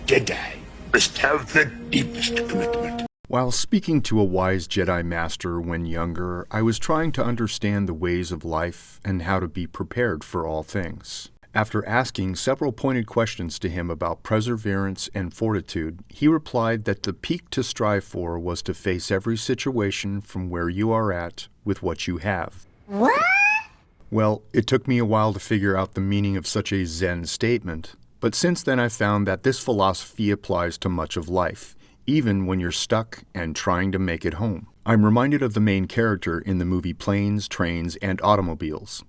Jedi must have the deepest commitment. While speaking to a wise Jedi Master when younger, I was trying to understand the ways of life and how to be prepared for all things. After asking several pointed questions to him about perseverance and fortitude, he replied that the peak to strive for was to face every situation from where you are at with what you have. What? Well, it took me a while to figure out the meaning of such a Zen statement, but since then I've found that this philosophy applies to much of life, even when you're stuck and trying to make it home. I'm reminded of the main character in the movie Planes, Trains, and Automobiles.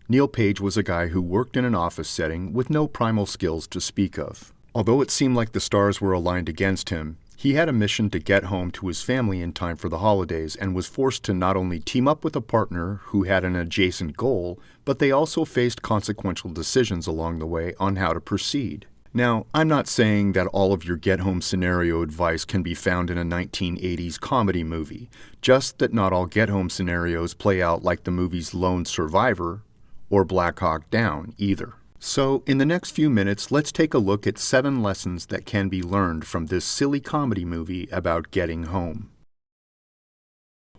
Neil Page was a guy who worked in an office setting with no primal skills to speak of. Although it seemed like the stars were aligned against him, he had a mission to get home to his family in time for the holidays and was forced to not only team up with a partner who had an adjacent goal, but they also faced consequential decisions along the way on how to proceed. Now, I'm not saying that all of your get-home scenario advice can be found in a 1980s comedy movie, just that not all get-home scenarios play out like the movies Lone Survivor or Black Hawk Down either. So, in the next few minutes, let's take a look at 7 lessons that can be learned from this silly comedy movie about getting home.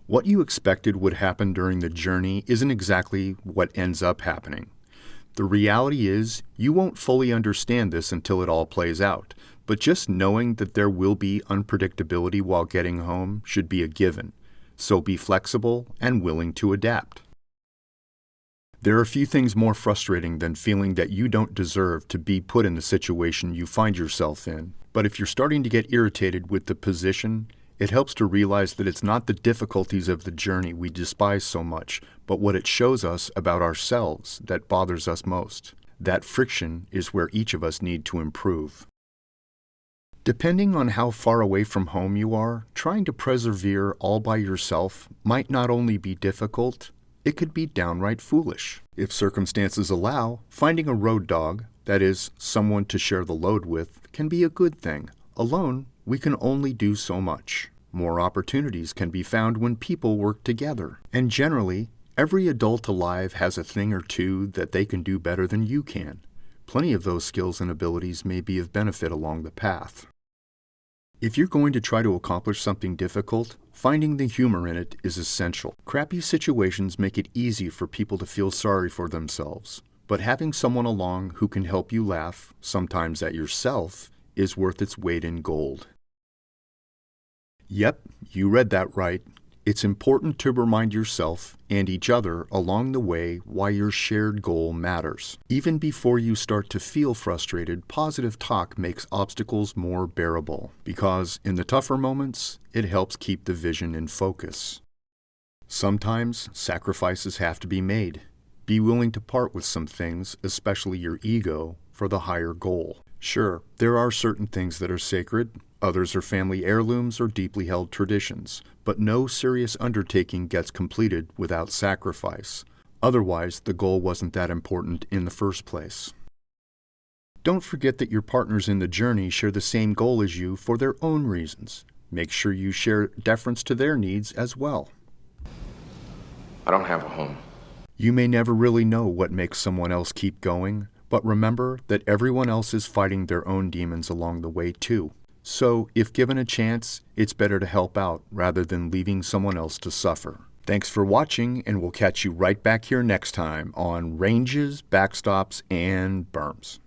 What you expected would happen during the journey isn't exactly what ends up happening. The reality is, you won't fully understand this until it all plays out, but just knowing that there will be unpredictability while getting home should be a given, so be flexible and willing to adapt. There are few things more frustrating than feeling that you don't deserve to be put in the situation you find yourself in. But if you're starting to get irritated with the position, it helps to realize that it's not the difficulties of the journey we despise so much, but what it shows us about ourselves that bothers us most. That friction is where each of us need to improve. Depending on how far away from home you are, trying to persevere all by yourself might not only be difficult, it could be downright foolish. If circumstances allow, finding a road dog, that is, someone to share the load with, can be a good thing. Alone, we can only do so much. More opportunities can be found when people work together. And generally, every adult alive has a thing or two that they can do better than you can. Plenty of those skills and abilities may be of benefit along the path. If you're going to try to accomplish something difficult, finding the humor in it is essential. Crappy situations make it easy for people to feel sorry for themselves, but having someone along who can help you laugh, sometimes at yourself, is worth its weight in gold. Yep, you read that right. It's important to remind yourself and each other along the way why your shared goal matters. Even before you start to feel frustrated, positive talk makes obstacles more bearable, because in the tougher moments, it helps keep the vision in focus. Sometimes sacrifices have to be made. Be willing to part with some things, especially your ego, for the higher goal. Sure, there are certain things that are sacred. Others are family heirlooms or deeply held traditions, but no serious undertaking gets completed without sacrifice. Otherwise, the goal wasn't that important in the first place. Don't forget that your partners in the journey share the same goal as you for their own reasons. Make sure you share deference to their needs as well. I don't have a home. You may never really know what makes someone else keep going, but remember that everyone else is fighting their own demons along the way too. So, if given a chance, it's better to help out rather than leaving someone else to suffer. Thanks for watching, and we'll catch you right back here next time on Ranges, Backstops, and Berms.